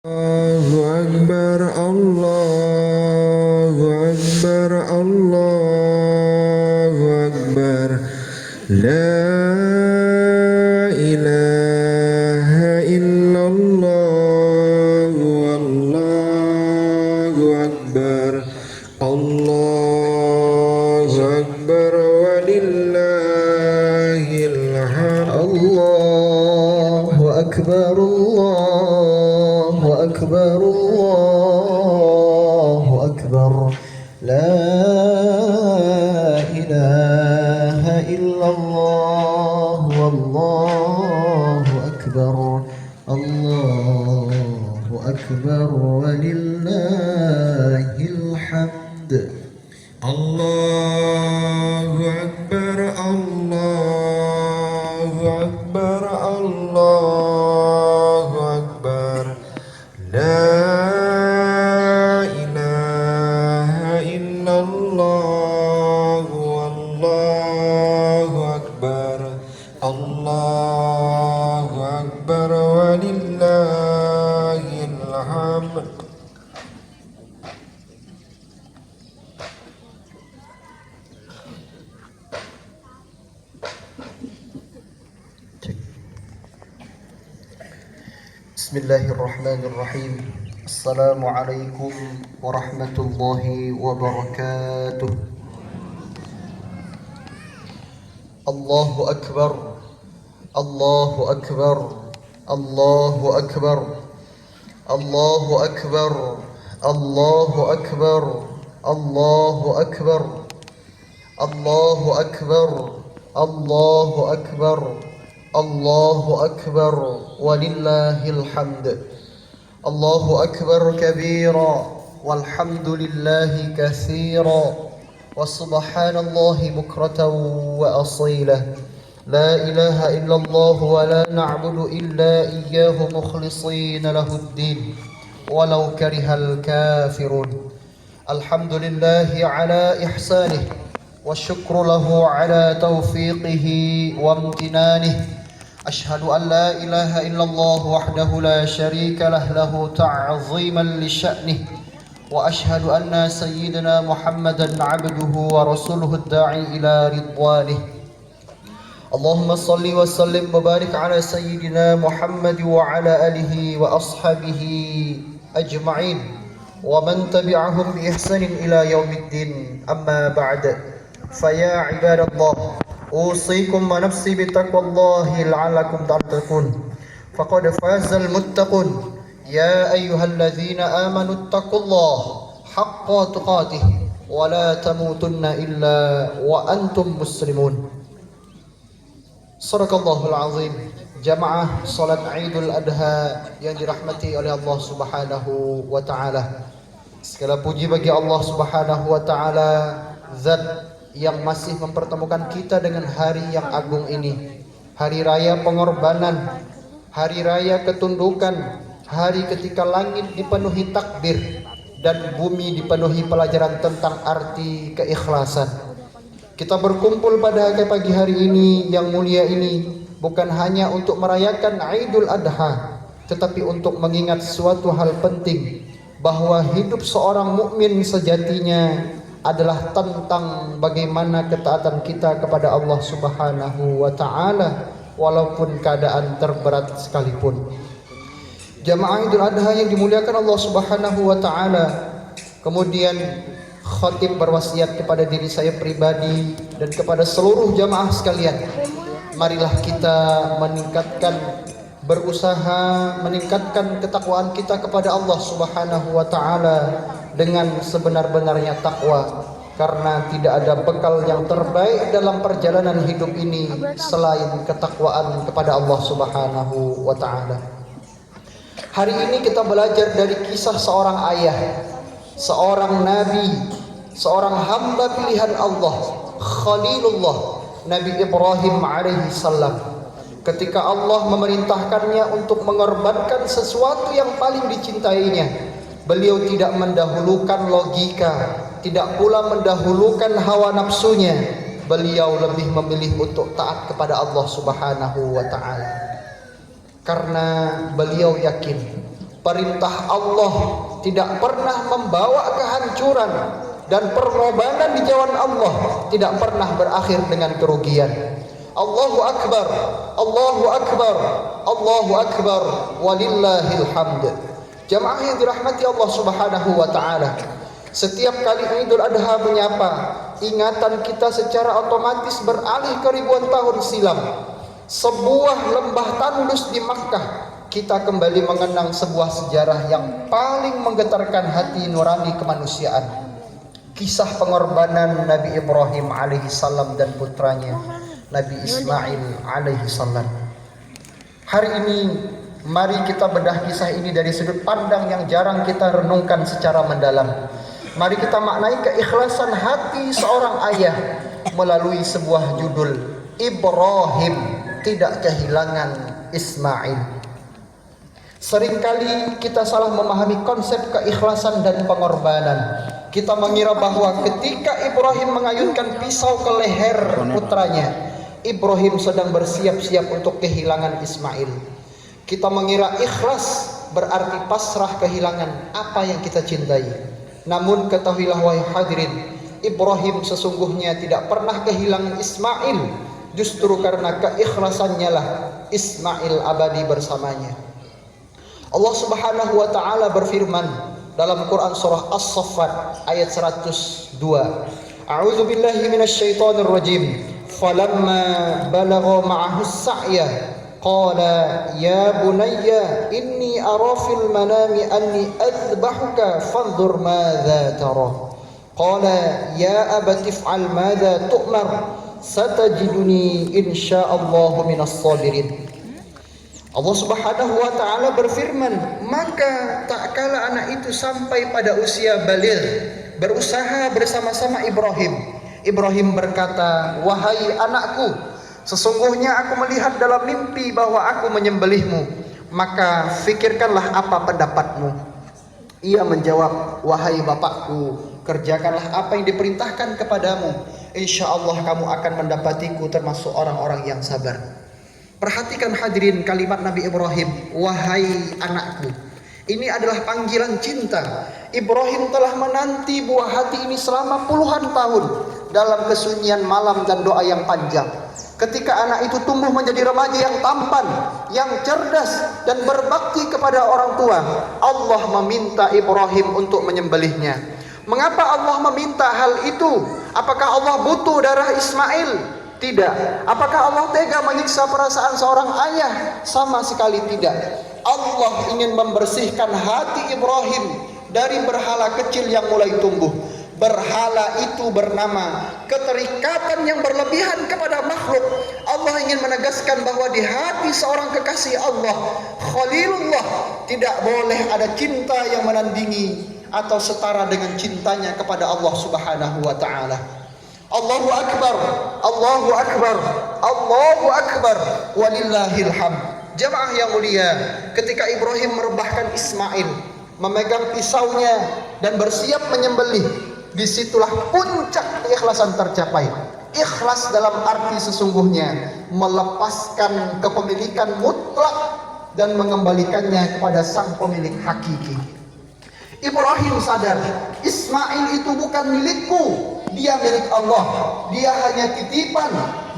Allahu Akbar, Allahu Akbar, Allahu Akbar. La ilaha illallah, Wallahu Akbar. Allahu Akbar, walillahil hamd. Allahu Akbar, Allahu Akbar, Allahu Akbar. La ilaha illallah, Wallahu Akbar. Allahu Akbar, walillahil hamd. Allahu Akbar, Allahu Akbar, Allahu Akbar. La ilaha illallah, Wallahu Akbar. Allahu Akbar, walillahil hamd. Bismillahirrahmanirrahim. Assalamualaikum warahmatullahi wabarakatuh. Allahu Akbar, Allahu Akbar, Allahu Akbar, Allahu Akbar, Allahu Akbar, Allahu Akbar, Allahu Akbar, Allahu Akbar, Allahu Akbar, walillahil hamd. Allahu Akbar kabira, walhamdulillahi katsira, wa subhanallahi bukratan wa asila. La ilaha illallah wa la na'budu illa iyyahu mukhlishina lahuddin, walau karihal kafirun. Alhamdulillahi ala ihsanih, wa syukru lahu ala taufiqihi wa amtinanihi. أشهد أن لا إله إلا الله وحده لا شريك له تعظيما لشأنه وأشهد أن سيدنا محمدا عبده ورسوله الداعي إلى رضوانه. اللهم صل وسلم وبارك على سيدنا محمد وعلى آله وأصحابه أجمعين ومن تبعهم بإحسان إلى يوم الدين. أما بعد، فيا عباد الله، أوصيكم ونفسي بتقوى الله لعلكم تتقون. فقد فاز المتقون. يا أيها الذين آمنوا اتقوا الله حق تقاته ولا تموتن إلا وأنتم مسلمون. Sadaqallahul azim. Jamaah salat Idul Adha yang dirahmati oleh Allah Subhanahu wa taala. Segala puji bagi Allah Subhanahu wa taala, zat yang masih mempertemukan kita dengan hari yang agung ini. Hari raya pengorbanan, hari raya ketundukan, hari ketika langit dipenuhi takbir dan bumi dipenuhi pelajaran tentang arti keikhlasan. Kita berkumpul pada pagi hari ini yang mulia ini bukan hanya untuk merayakan Idul Adha, tetapi untuk mengingat suatu hal penting, bahwa hidup seorang mukmin sejatinya adalah tentang bagaimana ketaatan kita kepada Allah Subhanahu wa taala walaupun keadaan terberat sekalipun. Jamaah Idul Adha yang dimuliakan Allah Subhanahu wa taala, kemudian khatib berwasiat kepada diri saya pribadi dan kepada seluruh jamaah sekalian, marilah kita berusaha meningkatkan ketakwaan kita kepada Allah Subhanahu wa taala dengan sebenar-benarnya takwa, karena tidak ada bekal yang terbaik dalam perjalanan hidup ini selain ketakwaan kepada Allah Subhanahu wa taala. Hari ini kita belajar dari kisah seorang ayah, seorang nabi, seorang hamba pilihan Allah, Khalilullah, Nabi Ibrahim alaihi salam. Ketika Allah memerintahkannya untuk mengorbankan sesuatu yang paling dicintainya, beliau tidak mendahulukan logika, tidak pula mendahulukan hawa nafsunya. Beliau lebih memilih untuk taat kepada Allah Subhanahu wa taala. Karena beliau yakin Perintah Allah tidak pernah membawa kehancuran, dan pengorbanan di jalan Allah tidak pernah berakhir dengan kerugian. Allahu Akbar, Allahu Akbar, Allahu Akbar, walillahil hamd. Jamaah yang dirahmati Allah Subhanahu wa taala, setiap kali Idul Adha menyapa, ingatan kita secara otomatis beralih ke ribuan tahun silam. Sebuah lembah tandus di Makkah, kita kembali mengenang sebuah sejarah yang paling menggetarkan hati nurani kemanusiaan. Kisah pengorbanan Nabi Ibrahim alaihissalam dan putranya Nabi Ismail alaihissalam. Hari ini mari kita bedah kisah ini dari sudut pandang yang jarang kita renungkan secara mendalam. Mari kita maknai keikhlasan hati seorang ayah melalui sebuah judul, Ibrahim tidak kehilangan Ismail. Seringkali kita salah memahami konsep keikhlasan dan pengorbanan. Kita mengira bahwa ketika Ibrahim mengayunkan pisau ke leher putranya, Ibrahim sedang bersiap-siap untuk kehilangan Ismail. Kita mengira ikhlas berarti pasrah kehilangan apa yang kita cintai. Namun ketahuilah wahai hadirin, Ibrahim sesungguhnya tidak pernah kehilangan Ismail. Justru karena keikhlasannya lah Ismail abadi bersamanya. Allah Subhanahu wa taala berfirman dalam Quran surah As-Saffat ayat 102. A'udzu billahi minasyaitonir rajim. Falamma balagha ma'ahu as-sa'ya qala ya bunayya inni ara fil manami anni adbahuka fanzur madza tara. Qala ya abati if'al madza tu'mar satajiduni insyaallahu minas sabirin. Allah Subhanahu wa taala berfirman, maka tak kala anak itu sampai pada usia baligh, berusaha bersama-sama Ibrahim. Ibrahim berkata, wahai anakku, sesungguhnya aku melihat dalam mimpi bahwa aku menyembelihmu, maka fikirkanlah apa pendapatmu. Ia menjawab, wahai bapakku, kerjakanlah apa yang diperintahkan kepadamu. Insya Allah kamu akan mendapatiku termasuk orang-orang yang sabar. Perhatikan hadirin kalimat Nabi Ibrahim, wahai anakku. Ini adalah panggilan cinta. Ibrahim telah menanti buah hati ini selama puluhan tahun dalam kesunyian malam dan doa yang panjang. Ketika anak itu tumbuh menjadi remaja yang tampan, yang cerdas dan berbakti kepada orang tua, Allah meminta Ibrahim untuk menyembelihnya. Mengapa Allah meminta hal itu? Apakah Allah butuh darah Ismail? Tidak. Apakah Allah tega menyiksa perasaan seorang ayah? Sama sekali tidak. Allah ingin membersihkan hati Ibrahim dari berhala kecil yang mulai tumbuh. Berhala itu bernama keterikatan yang berlebihan kepada makhluk. Allah ingin menegaskan bahwa di hati seorang kekasih Allah, Khalilullah, tidak boleh ada cinta yang menandingi atau setara dengan cintanya kepada Allah Subhanahu wa taala. Allahu Akbar, Allahu Akbar, Allahu Akbar, walillahil hamd. Jamaah yang mulia, ketika Ibrahim merebahkan Ismail, memegang pisaunya dan bersiap menyembelih, disitulah puncak keikhlasan tercapai. Ikhlas dalam arti sesungguhnya melepaskan kepemilikan mutlak dan mengembalikannya kepada sang pemilik hakiki. Ibrahim sadar, Ismail itu bukan milikku, dia milik Allah. Dia hanya titipan,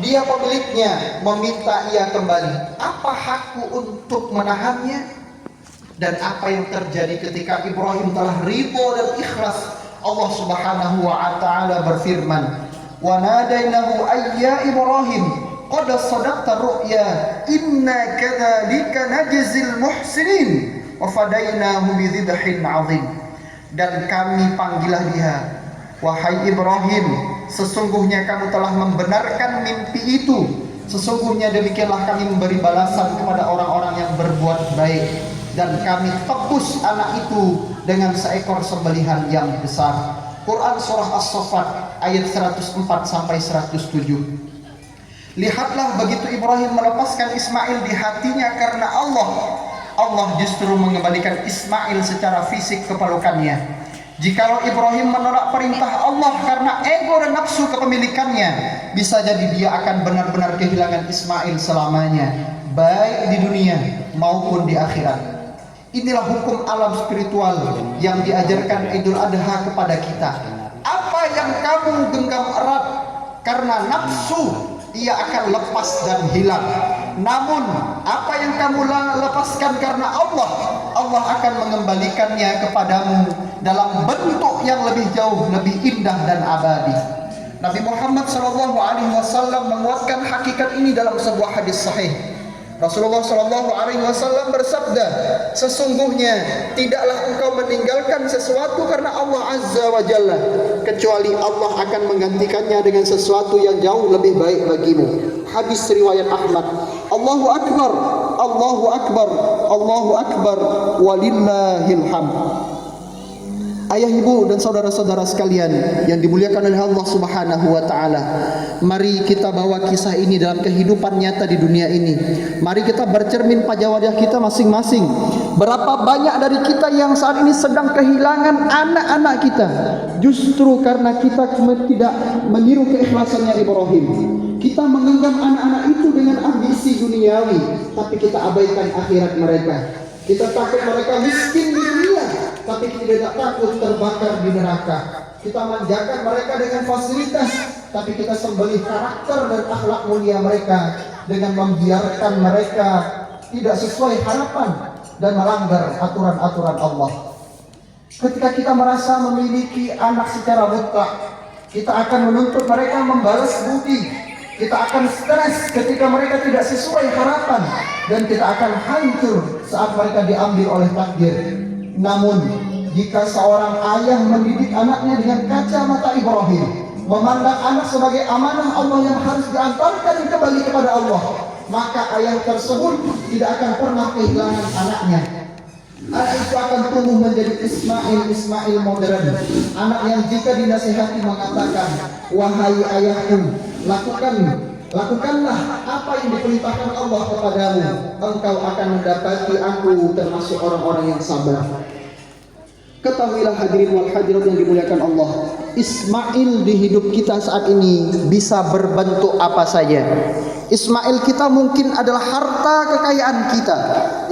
dia pemiliknya, meminta ia kembali. Apa hakku untuk menahannya? Dan apa yang terjadi ketika Ibrahim telah ridho dan ikhlas? Allah Subhanahu wa taala berfirman, "Wa nadainahu ayya Ibrahim, qad sadaqta ru'ya, inna kadzalika najzil muhsinin, wa fadainahu bidzibhin 'adzim." Dan kami panggillah dia, wahai Ibrahim, sesungguhnya kamu telah membenarkan mimpi itu. Sesungguhnya demikianlah kami memberi balasan kepada orang-orang yang berbuat baik, dan kami tebus anak itu dengan seekor sembelihan yang besar. Quran surah As-Saffat ayat 104 sampai 107. Lihatlah begitu Ibrahim melepaskan Ismail di hatinya karena Allah justru mengembalikan Ismail secara fisik ke pelukannya. Jikalau Ibrahim menolak perintah Allah karena ego dan nafsu kepemilikannya, bisa jadi dia akan benar-benar kehilangan Ismail selamanya, baik di dunia maupun di akhirat. Inilah hukum alam spiritual yang diajarkan Idul Adha kepada kita. Apa yang kamu genggam erat karena nafsu, ia akan lepas dan hilang. Namun apa yang kamu lepaskan karena Allah, Allah akan mengembalikannya kepadamu dalam bentuk yang lebih jauh, lebih indah dan abadi. Nabi Muhammad SAW menguatkan hakikat ini dalam sebuah hadis sahih. Rasulullah SAW bersabda, sesungguhnya tidaklah engkau meninggalkan sesuatu karena Allah Azza wa Jalla, kecuali Allah akan menggantikannya dengan sesuatu yang jauh lebih baik bagimu. Hadis riwayat Ahmad. Allahu Akbar, Allahu Akbar, Allahu Akbar, walillahil hamd. Ayah, ibu, dan saudara-saudara sekalian yang dimuliakan oleh Allah Subhanahu wa taala, mari kita bawa kisah ini dalam kehidupan nyata di dunia ini. Mari kita bercermin pada wajah kita masing-masing. Berapa banyak dari kita yang saat ini sedang kehilangan anak-anak kita, justru karena kita tidak meniru keikhlasannya Ibrahim. Kita menggenggam anak-anak itu dengan ambisi duniawi, tapi kita abaikan akhirat mereka. Kita takut mereka miskin di dunia, tapi kita tidak takut terbakar di neraka. Kita manjakan mereka dengan fasilitas, tapi kita sembelih karakter dan akhlak mulia mereka dengan membiarkan mereka tidak sesuai harapan dan melanggar aturan-aturan Allah. Ketika kita merasa memiliki anak secara mutlak, kita akan menuntut mereka membalas budi. Kita akan stres ketika mereka tidak sesuai harapan, dan kita akan hancur saat mereka diambil oleh takdir. Namun jika seorang ayah mendidik anaknya dengan kacamata Ibrahim, memandang anak sebagai amanah Allah yang harus diantarkan kembali kepada Allah, maka ayah tersebut tidak akan pernah kehilangan anaknya. Anak itu akan tumbuh menjadi Ismail modern, anak yang jika dinasihati mengatakan, wahai ayahku, lakukanlah apa yang diperintahkan Allah kepadamu, engkau akan mendapati aku termasuk orang-orang yang sabar. Ketahuilah hadirin wal hadirat yang dimuliakan Allah, Ismail di hidup kita saat ini bisa berbentuk apa saja. Ismail kita mungkin adalah harta kekayaan kita.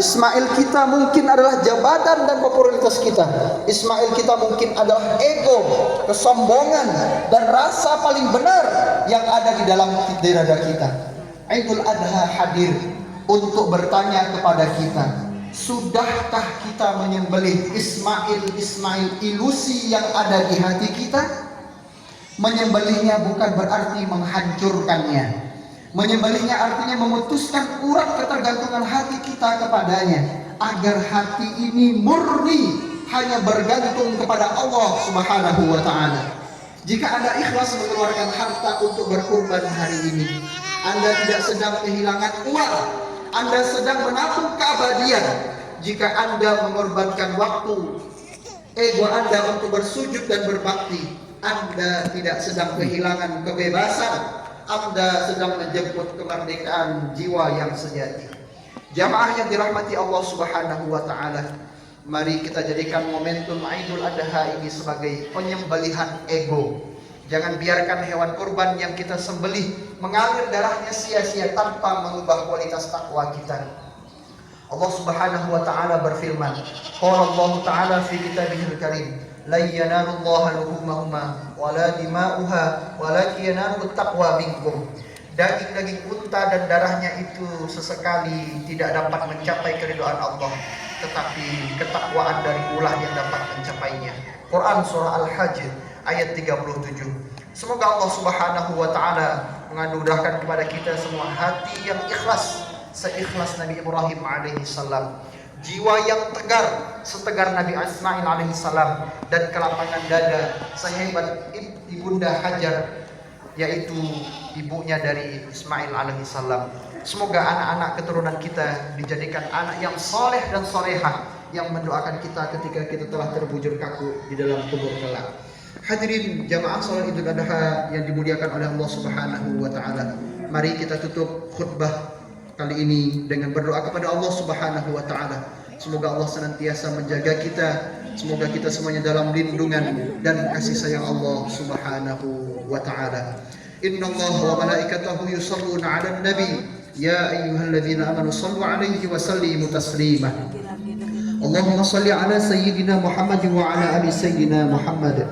Ismail kita mungkin adalah jabatan dan popularitas kita. Ismail kita mungkin adalah ego, kesombongan, dan rasa paling benar yang ada di dalam dada kita. Idul Adha hadir untuk bertanya kepada kita, sudahkah kita menyembelih Ismail ilusi yang ada di hati kita? Menyembelihnya bukan berarti menghancurkannya. Menyembelihnya artinya memutuskan urat ketergantungan hati kita kepadanya, agar hati ini murni hanya bergantung kepada Allah Subhanahu wa taala. Jika Anda ikhlas mengeluarkan harta untuk berkurban hari ini, Anda tidak sedang kehilangan uang, Anda sedang menabung keabadian. Jika Anda mengorbankan waktu ego Anda untuk bersujud dan berbakti, Anda tidak sedang kehilangan kebebasan, Anda sedang menjemput kemerdekaan jiwa yang sejati. Jamaah yang dirahmati Allah Subhanahu wa taala, mari kita jadikan momentum Idul Adha ini sebagai penyembelihan ego. Jangan biarkan hewan kurban yang kita sembelih mengalir darahnya sia-sia tanpa mengubah kualitas takwa kita. Allah Subhanahu wa taala berfirman, qala Allah taala fi kitabihil karim, la yanalullaha luhumahuma wala dima'uha walakin yanalut taqwa minkum. Daging-daging unta dan darahnya itu sesekali tidak dapat mencapai keridhaan Allah, tetapi ketakwaan dari ulah yang dapat mencapainya. Quran surah Al-Hajj ayat 37. Semoga Allah Subhanahu wa taala menganugerahkan kepada kita semua hati yang ikhlas, seikhlas Nabi Ibrahim alaihi salam, jiwa yang tegar setegar Nabi Ismail alaihi salam, dan kelapangan dada sehebat ibunda Hajar, yaitu ibunya dari Ismail alaihi salam. Semoga anak-anak keturunan kita dijadikan anak yang soleh dan solehah, yang mendoakan kita ketika kita telah terbujur kaku di dalam kubur kelak. Hadirin jamaah salat Idul Adha yang dimuliakan oleh Allah Subhanahu wa taala, mari kita tutup khutbah kali ini dengan berdoa kepada Allah Subhanahu wa taala. Semoga Allah senantiasa menjaga kita, semoga kita semuanya dalam lindungan dan kasih sayang Allah Subhanahu wa taala. Innallaha wa malaikatahu yusholluna 'alan nabi ya ayyuhalladzina amanu shallu 'alaihi wa sallimu taslima. اللهم صل على سيدنا محمد وعلى آل سيدنا محمد.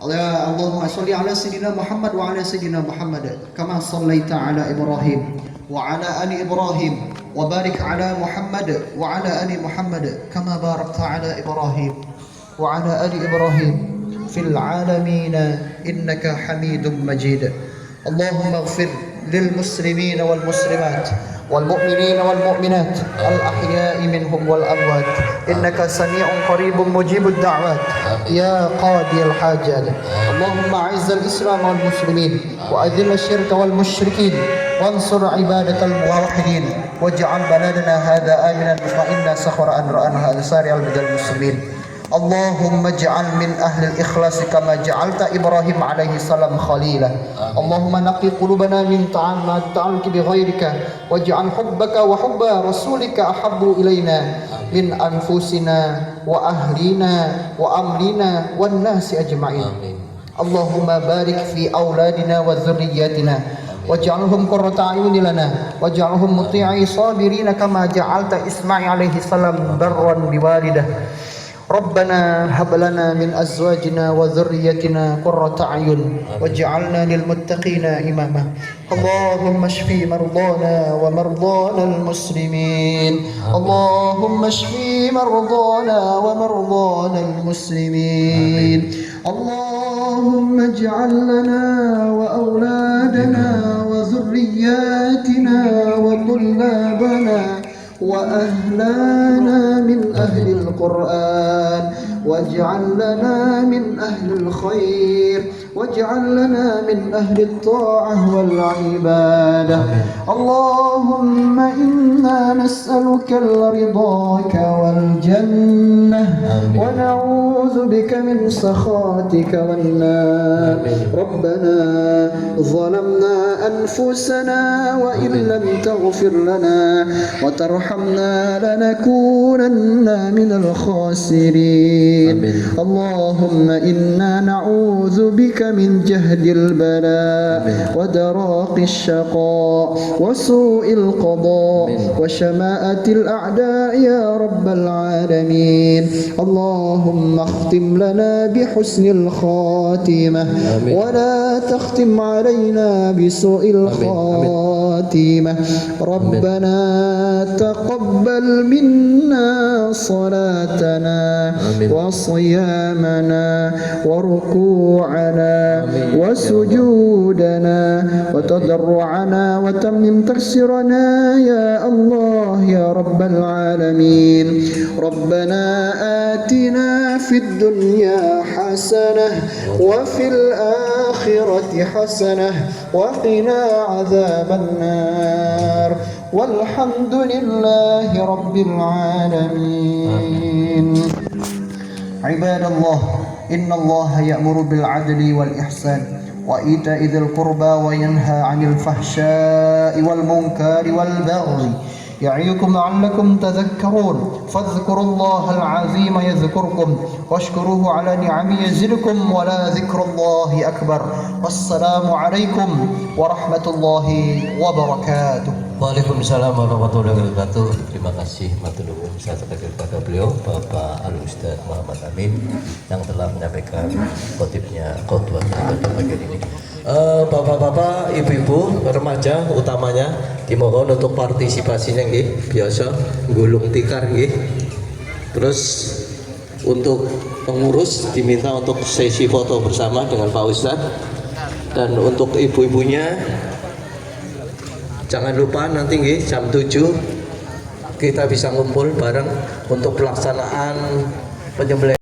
اللهم صل على سيدنا محمد وعلى سيدنا محمد كما صليت على إبراهيم وعلى آل إبراهيم وبارك على محمد وعلى آل محمد كما باركت على إبراهيم وعلى آل إبراهيم في العالمين إنك حميد مجيد. اللهم اغفر للمسلمين والمسلمات والمؤمنين والمؤمنات الأحياء منهم والأموات إنك سميع قريب مجيب الدعوات يا قاضي الحاجات. اللهم أعز الإسلام والمسلمين وأذل الشرك والمشركين وانصر عبادة الموحدين واجعل بلدنا هذا آمنا مطمئنا سخر أن رأنا سارع البلد المسلمين. اللهم اجعل من أهل الإخلاص كما جعلت إبراهيم عليه السلام خليلا. اللهم نقي قلوبنا من تعلق بغيرك واجعل حبك وحب رسولك أحب إلينا من أنفسنا وأهلنا وأمرنا والناس أجمعين. اللهم بارك في أولادنا وذرياتنا واجعلهم قرة أعين لنا واجعلهم مطيعي صابرين كما جعلت إسماعيل عليه السلام برا بوالده. ربنا هب لنا من أزواجنا وذريتنا قرة أعين واجعلنا للمتقين إماما. اللهم اشف مرضانا ومرضانا المسلمين. اللهم اشف مرضانا ومرضانا المسلمين. اللهم اجعل لنا وأولادنا وذرياتنا وطلابنا وأهلنا من أهل القرآن واجعل لنا من أهل الخير واجعل لنا من أهل الطاعة والعبادة. اللهم إنا نسألك رضاك والجنة ونعوذ بك من سخطك والنار. ربنا ظلمنا أنفسنا وإن لم تغفر لنا وترحمنا لنكونن من الخاسرين. اللهم إنا نعوذ بك من جهد البلاء ودراق الشقاء وسوء القضاء وشماتة الأعداء يا رب العالمين. اللهم اختم لنا بحسن الخاتمة ولا تختم علينا بسوء الخاتمة. ربنا تقبل منا صلاتنا وصيامنا وركوعنا وسجودنا وتضرعنا وتمم تكسيرنا يا الله يا رب العالمين. ربنا آتنا في الدنيا حسنة وفي الآخرة حسنة وقنا عذاب النار والحمد لله رب العالمين. عباد الله إن الله يأمر بالعدل والإحسان وإيتاء ذي القربى وينهى عن الفحشاء والمنكر والبغي يعظكم لعلكم تذكرون. فاذكروا الله العظيم يذكركم واشكروه على نعمه يزدكم ولذكر الله أكبر. والسلام عليكم ورحمة الله وبركاته. Waalaikumsalam warahmatullahi wabarakatuh. Terima kasih matur nuwun saya sampaikan kepada beliau Bapak Al Ustaz Muhammad Amin yang telah menyampaikan khotibnya khotbahnya pada bagian ini. Bapak-bapak, ibu-ibu, remaja utamanya dimohon untuk partisipasinya nggih, biasa gulung tikar nggih. Terus untuk pengurus diminta untuk sesi foto bersama dengan Pak Ustadz, dan untuk ibu-ibunya jangan lupa nanti nggih jam 7 kita bisa ngumpul bareng untuk pelaksanaan penyembelihan.